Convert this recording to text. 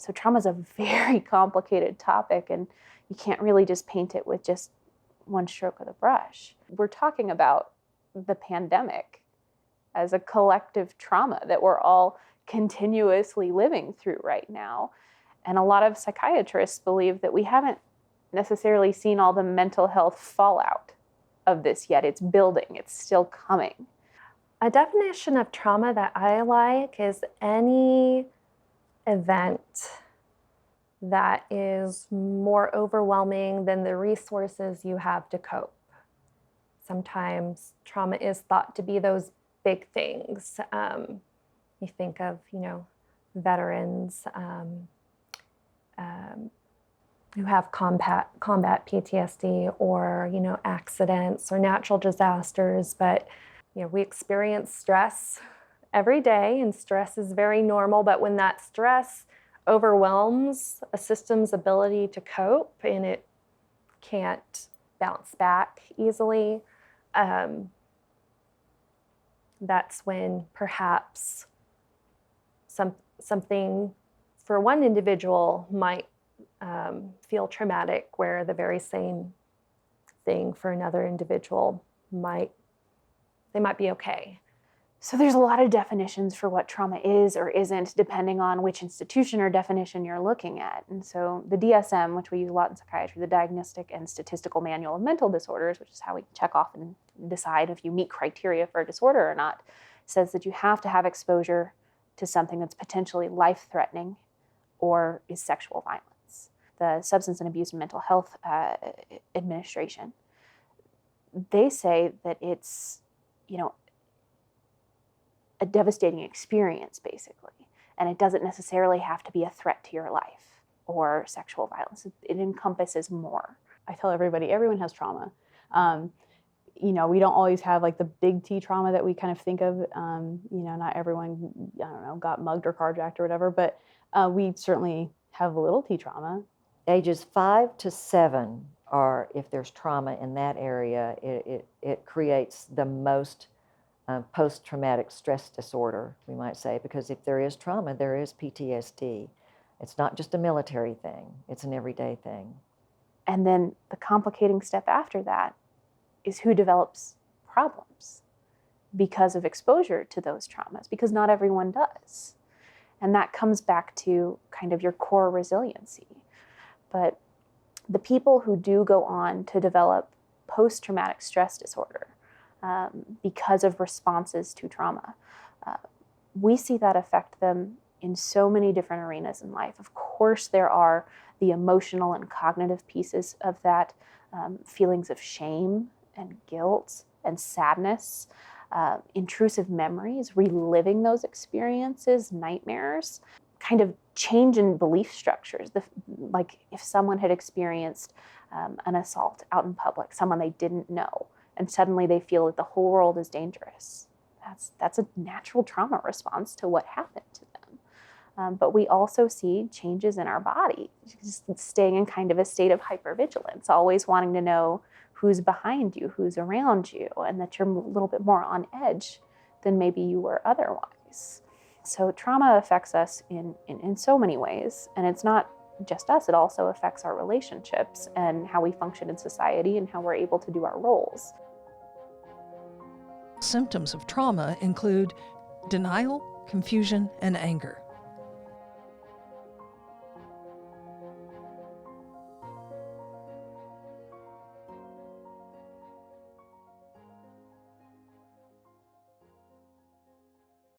So trauma is a very complicated topic, and you can't really just paint it with just one stroke of the brush. We're talking about the pandemic as a collective trauma that we're all continuously living through right now. And a lot of psychiatrists believe that we haven't necessarily seen all the mental health fallout of this yet. It's building, it's still coming. A definition of trauma that I like is any event that is more overwhelming than the resources you have to cope. Sometimes trauma is thought to be those big things. You think of, veterans who have combat PTSD, or, accidents or natural disasters. But, we experience stress every day, and stress is very normal. But when that stress overwhelms a system's ability to cope and it can't bounce back easily, that's when perhaps something for one individual might feel traumatic, where the very same thing for another individual might be okay. So there's a lot of definitions for what trauma is or isn't, depending on which institution or definition you're looking at. And so the DSM, which we use a lot in psychiatry, the Diagnostic and Statistical Manual of Mental Disorders, which is how we check off and decide if you meet criteria for a disorder or not, says that you have to have exposure to something that's potentially life-threatening or is sexual violence. The Substance and Abuse and Mental Health Administration, they say that it's, a devastating experience, basically. And it doesn't necessarily have to be a threat to your life or sexual violence. It encompasses more. I tell everyone has trauma. We don't always have like the big T trauma that we kind of think of. Not everyone, got mugged or carjacked or whatever, but we certainly have a little T trauma. Ages 5 to 7 are, if there's trauma in that area, it creates the most post-traumatic stress disorder, we might say, because if there is trauma, there is PTSD. It's not just a military thing, it's an everyday thing. And then the complicating step after that is who develops problems because of exposure to those traumas, because not everyone does. And that comes back to kind of your core resiliency. But the people who do go on to develop post-traumatic stress disorder, because of responses to trauma, we see that affect them in so many different arenas in life. Of course, there are the emotional and cognitive pieces of that, feelings of shame and guilt and sadness, intrusive memories, reliving those experiences, nightmares, kind of change in belief structures. Like if someone had experienced an assault out in public, someone they didn't know, and suddenly they feel that the whole world is dangerous. That's a natural trauma response to what happened to them. But we also see changes in our body, just staying in kind of a state of hypervigilance, always wanting to know who's behind you, who's around you, and that you're a little bit more on edge than maybe you were otherwise. So trauma affects us in so many ways, and it's not just us, it also affects our relationships and how we function in society and how we're able to do our roles. Symptoms of trauma include denial, confusion, and anger.